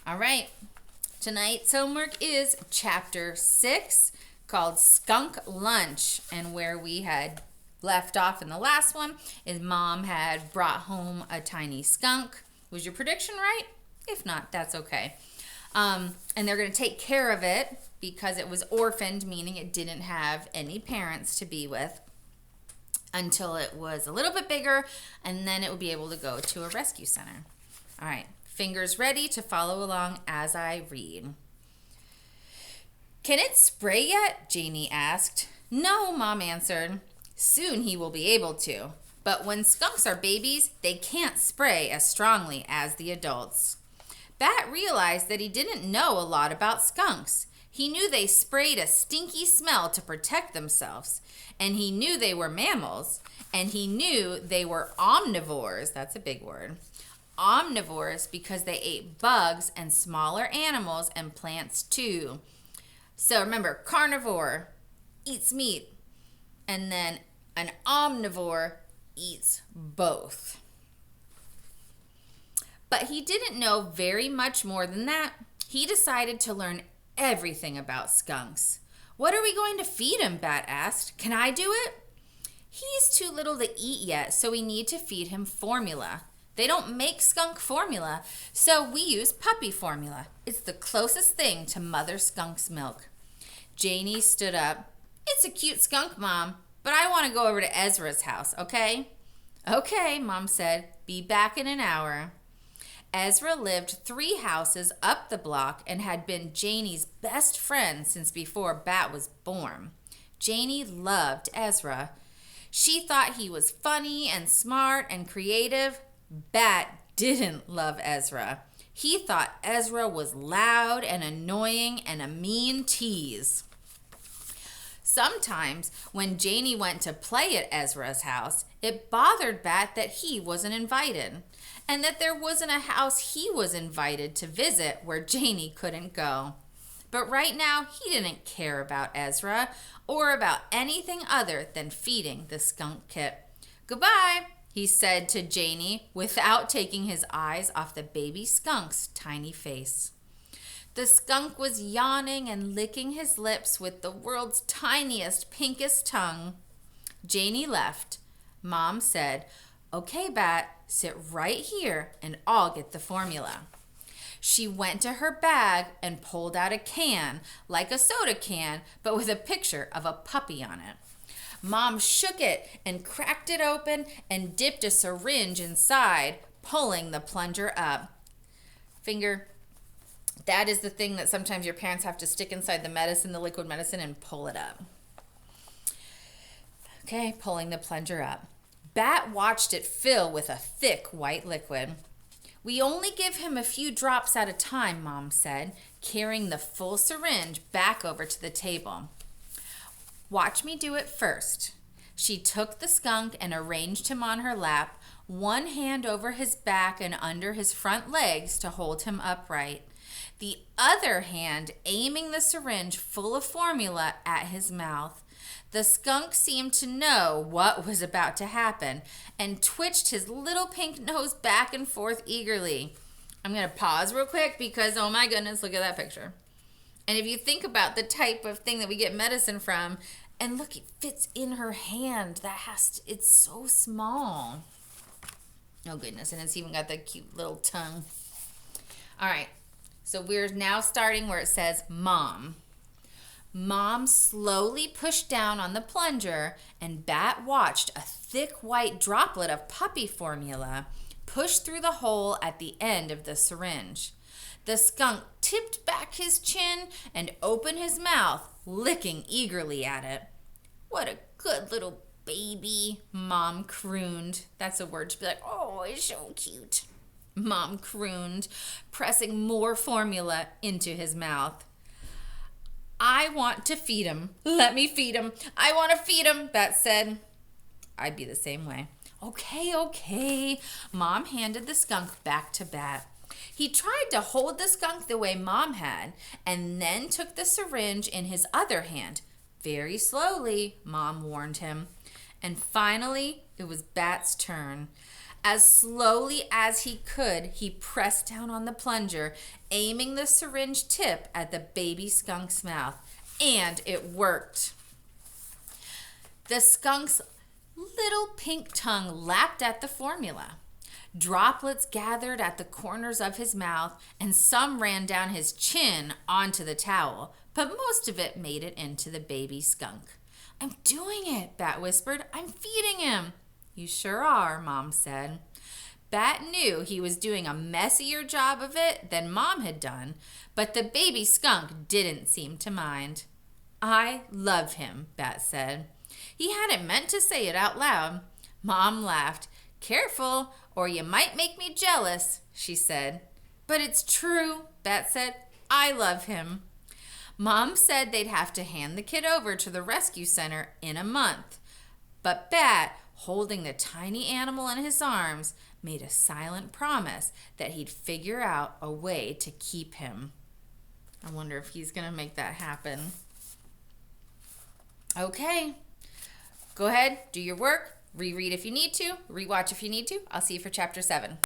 All right. Tonight's homework is chapter 6 called Skunk Lunch. And where we had left off in the last one is Mom had brought home a tiny skunk. Was your prediction right? If not, that's okay. And they're going to take care of it because it was orphaned, meaning it didn't have any parents to be with until it was a little bit bigger, and then it would be able to go to a rescue center. All right, fingers ready to follow along as I read. Can it spray yet? Janie asked. No, Mom answered. Soon he will be able to, but when skunks are babies, they can't spray as strongly as the adults. Bat realized that he didn't know a lot about skunks. He knew they sprayed a stinky smell to protect themselves, and he knew they were mammals, and he knew they were omnivores. That's a big word. Omnivores because they ate bugs and smaller animals and plants too. So remember, carnivore eats meat, and then an omnivore eats both. But he didn't know very much more than that. He decided to learn everything about skunks. What are we going to feed him? Bat asked. Can I do it? He's too little to eat yet, so we need to feed him formula. They don't make skunk formula, so we use puppy formula. It's the closest thing to mother skunk's milk. Janie stood up. It's a cute skunk, Mom, but I want to go over to Ezra's house, okay? Okay, Mom said. Be back in an hour. Ezra lived 3 houses up the block and had been Janie's best friend since before Bat was born. Janie loved Ezra. She thought he was funny and smart and creative. Bat didn't love Ezra. He thought Ezra was loud and annoying and a mean tease. Sometimes when Janie went to play at Ezra's house, it bothered Bat that he wasn't invited, and that there wasn't a house he was invited to visit where Janie couldn't go. But right now, he didn't care about Ezra or about anything other than feeding the skunk kit. Goodbye, he said to Janie without taking his eyes off the baby skunk's tiny face. The skunk was yawning and licking his lips with the world's tiniest, pinkest tongue. Janie left. Mom said, Okay, Bat, sit right here and I'll get the formula. She went to her bag and pulled out a can, like a soda can, but with a picture of a puppy on it. Mom shook it and cracked it open and dipped a syringe inside, pulling the plunger up. Finger, that is the thing that sometimes your parents have to stick inside the medicine, the liquid medicine, and pull it up. Okay, pulling the plunger up. Bat watched it fill with a thick white liquid. We only give him a few drops at a time, Mom said, carrying the full syringe back over to the table. Watch me do it first. She took the skunk and arranged him on her lap, one hand over his back and under his front legs to hold him upright, the other hand aiming the syringe full of formula at his mouth. The skunk seemed to know what was about to happen and twitched his little pink nose back and forth eagerly. I'm going to pause real quick because, oh my goodness, look at that picture. And if you think about the type of thing that we get medicine from, and look, it fits in her hand. It's so small. Oh goodness, and it's even got that cute little tongue. All right, so we're now starting where it says Mom. Mom slowly pushed down on the plunger, and Bat watched a thick white droplet of puppy formula push through the hole at the end of the syringe. The skunk tipped back his chin and opened his mouth, licking eagerly at it. What a good little baby, Mom crooned. That's a word to be like, oh, it's so cute. Mom crooned, pressing more formula into his mouth. I want to feed him. Let me feed him. I want to feed him, Bat said. I'd be the same way. Okay. Mom handed the skunk back to Bat. He tried to hold the skunk the way Mom had, and then took the syringe in his other hand. Very slowly, Mom warned him. And finally, it was Bat's turn. As slowly as he could, he pressed down on the plunger, aiming the syringe tip at the baby skunk's mouth. And it worked. The skunk's little pink tongue lapped at the formula. Droplets gathered at the corners of his mouth, and some ran down his chin onto the towel, but most of it made it into the baby skunk. "I'm doing it," Bat whispered. "I'm feeding him." "You sure are," Mom said. Bat knew he was doing a messier job of it than Mom had done, but the baby skunk didn't seem to mind. "I love him," Bat said. He hadn't meant to say it out loud. Mom laughed. "Careful, or you might make me jealous," she said. "But it's true," Bat said. "I love him." Mom said they'd have to hand the kid over to the rescue center in a month. But Bat, holding the tiny animal in his arms, made a silent promise that he'd figure out a way to keep him. I wonder if he's going to make that happen. Okay. Go ahead, do your work, reread if you need to, rewatch if you need to. I'll see you for chapter 7.